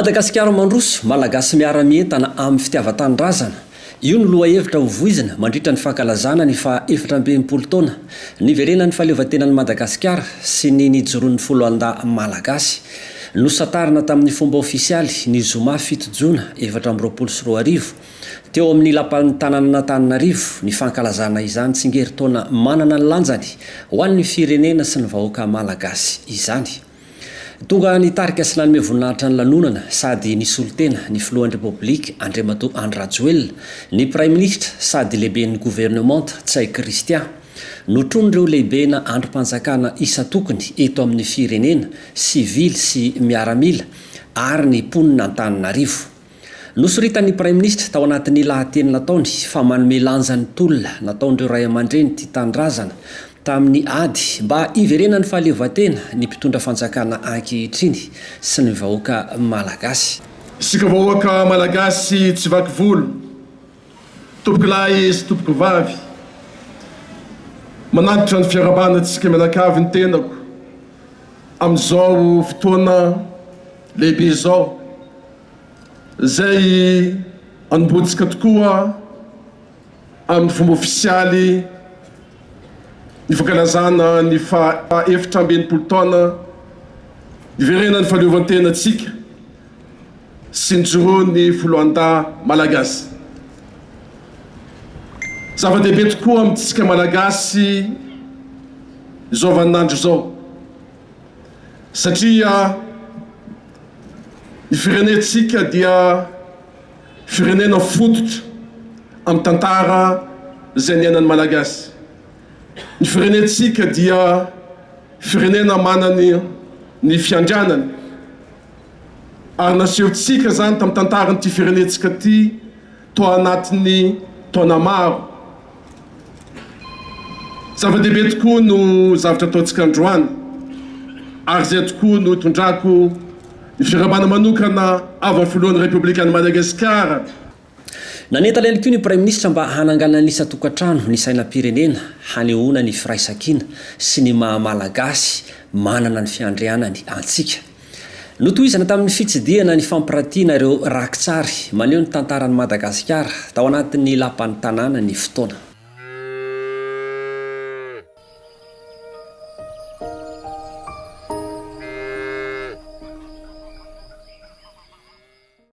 Madagasikara mandroso malagasy miara-mientana amin'ny fitiavan-tanindrazana. Io no loha-hevitra hovoizina mandritra ny fankalazana ny fa-efatra-ambinipolo taona ny verenan'ny fahaleovantenan'ny Madagasikara sy ny nijoroan'ny foloalindahy malagasy. Nosatarina tamin'ny fomba ofisialy ny zoma 7 Jona 2024 teo amin'ny lapan'ny tanànan'Antananarivo ny fankalazana izany tsingerin-taona manana ny lanjany ho an'ny firenena sy ny vahoaka malagasy izany. Tonga nitarika sy nanome voninahitra ny lanonana sady nisolitena ny filohan'ny Repoblika Andriamatoa Andry Rajoelina, ny Prime Ministre sady lehiben'ny gouvernemanta Tsay Christian. Notron'ireo lehibena androm-panjakana isa-tokony eto amin'ny firenena, sivily sy miaramila ary ny mponina Antananarivo. Nosoritan'ny Prime Ministre tao anatin'ny lahateny nataony fa manome lanja ny tolona nataon'ireo ray aman-dreny tia tanindrazana tamin'ny ady mba iverenan'ny fahaleovantena ny mpitondra fanjakana ankehitriny sy ny vahoaka malagasy. Isika vahoaka malagasy tsy vaky volo, tompoky lahy sy tompoky vavy, manatitra ny fiarabanantsika mianakavy ny tenako amin'izao fotoana lehibe izao izay anombotsika tokoa amin'ny fomba ofisialy ny fankalazana ny fa-efatra-ambinipolo taona iverenan'ny fahaleovantena antsika sy nijoroan'ny foloalindahy malagasy. Zava-dehibe tokoa amintsika malagasy izao vaninandro izao satria ny firenentsika dia firenena fototra amin'ny tantara izay niainan'ny malagasy. Ny firenentsika dia firenena manany ny fiandrianany ary nasehontsika zany tamin'ny tantaran'ity firenentsika ty toa anatin'ny taona maro. Zava-dehibe tokoa no zavatra ataontsika androany ary zay tokoa no tondrako ny fiarahana manokana avy amin'ny filohan'ny Repoblikan'ny Madagasikara. Nanentana ihany koa ny Prime Ministre mba hananganana ny isa-tokantrano ny sainam-pirenena hanehoana ny firaisan-kina sy ny maha-malagasy manana ny fiandrianany antsika. Notohizana tamin'ny fitsidiana ny fampiratiana ireo rakitsary maneho ny tantaran'ny Madagasikara tao anatin'ny lapan'ny tanàna ny fotoana.